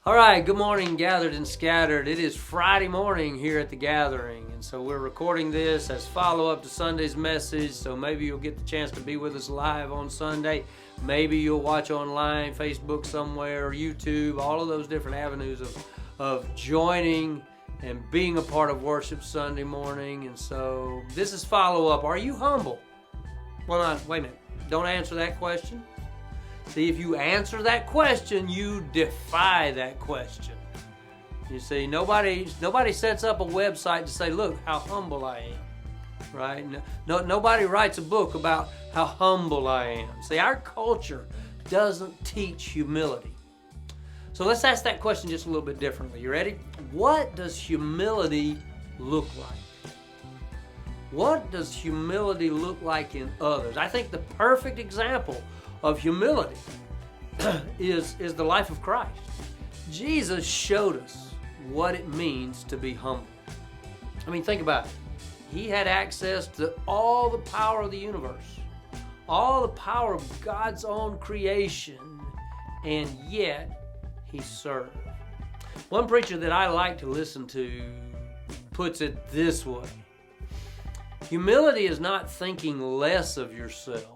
All right, good morning, gathered and scattered. It is Friday morning here at the gathering, and so we're recording this as follow-up to Sunday's message, so maybe you'll get the chance to be with us live on Sunday. Maybe you'll watch online, Facebook somewhere, YouTube, all of those different avenues of joining and being a part of worship Sunday morning. And so this is follow-up. Are you humble? Well, wait a minute. Don't answer that question. See, if you answer that question, you defy that question. You see, nobody sets up a website to say, look how humble I am, right? Nobody writes a book about how humble I am. See, our culture doesn't teach humility. So let's ask that question just a little bit differently. You ready? What does humility look like? What does humility look like in others? I think the perfect example of humility is the life of Christ. Jesus showed us what it means to be humble. I mean, think about it. He had access to all the power of the universe, all the power of God's own creation, and yet he served. One preacher that I like to listen to puts it this way: humility is not thinking less of yourself.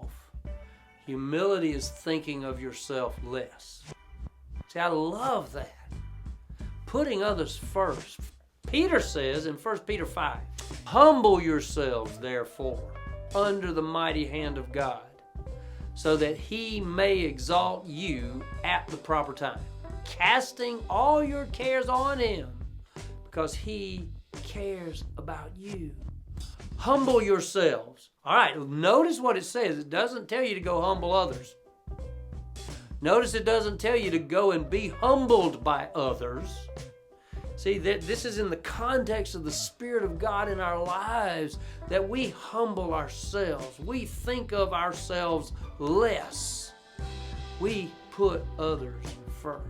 Humility is thinking of yourself less. See, I love that. Putting others first. Peter says in 1 Peter 5, humble yourselves, therefore, under the mighty hand of God, so that he may exalt you at the proper time, casting all your cares on him, because he cares about you. Humble yourselves. All right, notice what it says. It doesn't tell you to go humble others. Notice it doesn't tell you to go and be humbled by others. See, this is in the context of the Spirit of God in our lives, that we humble ourselves. We think of ourselves less. We put others first.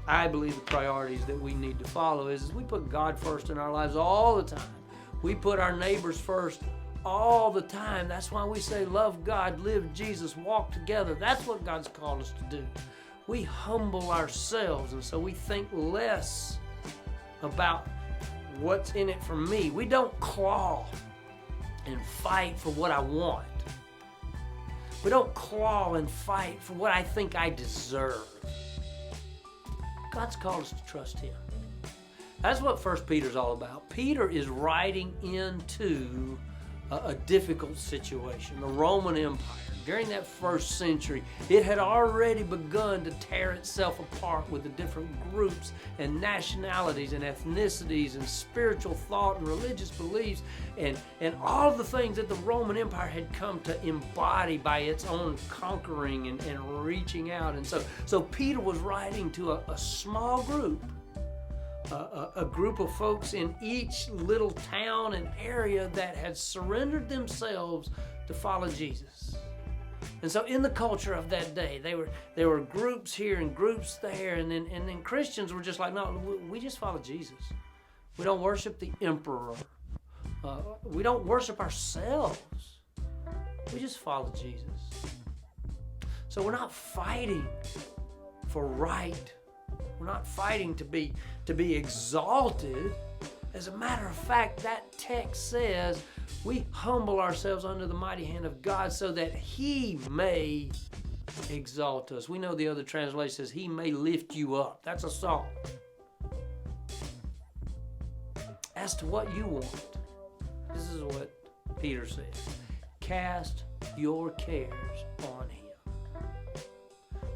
I believe the priorities that we need to follow is we put God first in our lives all the time. We put our neighbors first all the time. That's why we say love God, live Jesus, walk together. That's what God's called us to do. We humble ourselves, and so we think less about what's in it for me. We don't claw and fight for what I want. We don't claw and fight for what I think I deserve. God's called us to trust him. That's what 1 Peter's all about. Peter is writing into a difficult situation. The Roman Empire, during that first century, it had already begun to tear itself apart with the different groups and nationalities and ethnicities and spiritual thought and religious beliefs and all of the things that the Roman Empire had come to embody by its own conquering and reaching out. And so Peter was writing to a small group, a group of folks in each little town and area that had surrendered themselves to follow Jesus. And so in the culture of that day, there were groups here and groups there, and then Christians were just like, no, we just follow Jesus. We don't worship the emperor. We don't worship ourselves. We just follow Jesus. So we're not fighting for right. We're not fighting to be exalted. As a matter of fact, that text says we humble ourselves under the mighty hand of God so that he may exalt us. We know the other translation says he may lift you up. That's a song. As to what you want, this is what Peter says: cast your cares on him.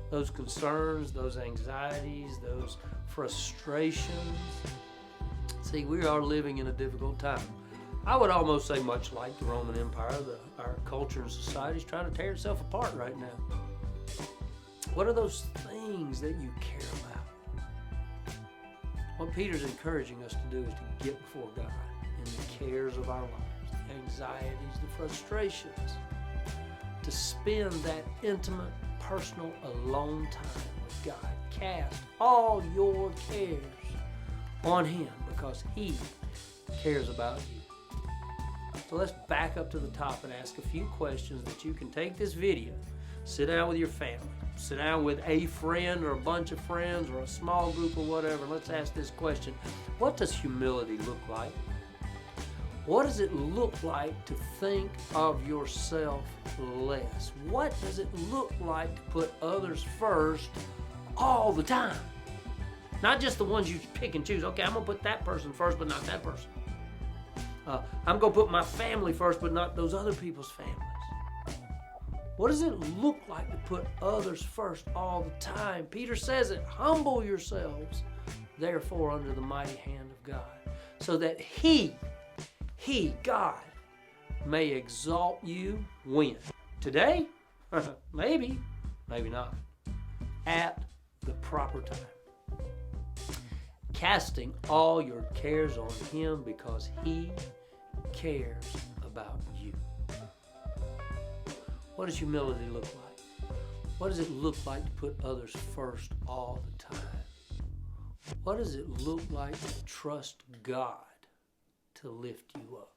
Those concerns, those anxieties, those frustrations. See, we are living in a difficult time. I would almost say much like the Roman Empire, our culture and society is trying to tear itself apart right now. What are those things that you care about? What Peter's encouraging us to do is to get before God in the cares of our lives, the anxieties, the frustrations, to spend that intimate, personal, alone time with God. Cast all your cares on him because he cares about you. So let's back up to the top and ask a few questions that you can take this video, Sit down with your family. Sit down with a friend or a bunch of friends or a small group or whatever. Let's ask this question. What does humility look like? What does it look like to think of yourself less? What does it look like to put others first all the time? Not just the ones you pick and choose. Okay, I'm going to put that person first, but not that person. I'm going to put my family first, but not those other people's families. What does it look like to put others first all the time? Peter says it, humble yourselves, therefore, under the mighty hand of God, so that He, God, may exalt you when? Today? Maybe, maybe not. At the proper time. Casting all your cares on Him because He cares about you. What does humility look like? What does it look like to put others first all the time? What does it look like to trust God to lift you up?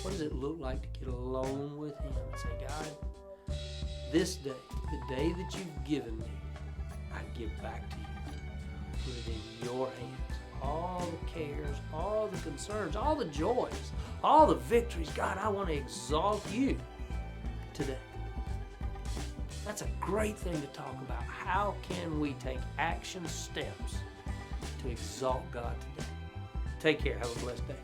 What does it look like to get alone with Him and say, God, this day, the day that you've given me, I give back to you. Put it in your hands. All the cares, all the concerns, all the joys, all the victories. God, I want to exalt you today. That's a great thing to talk about. How can we take action steps to exalt God today? Take care. Have a blessed day.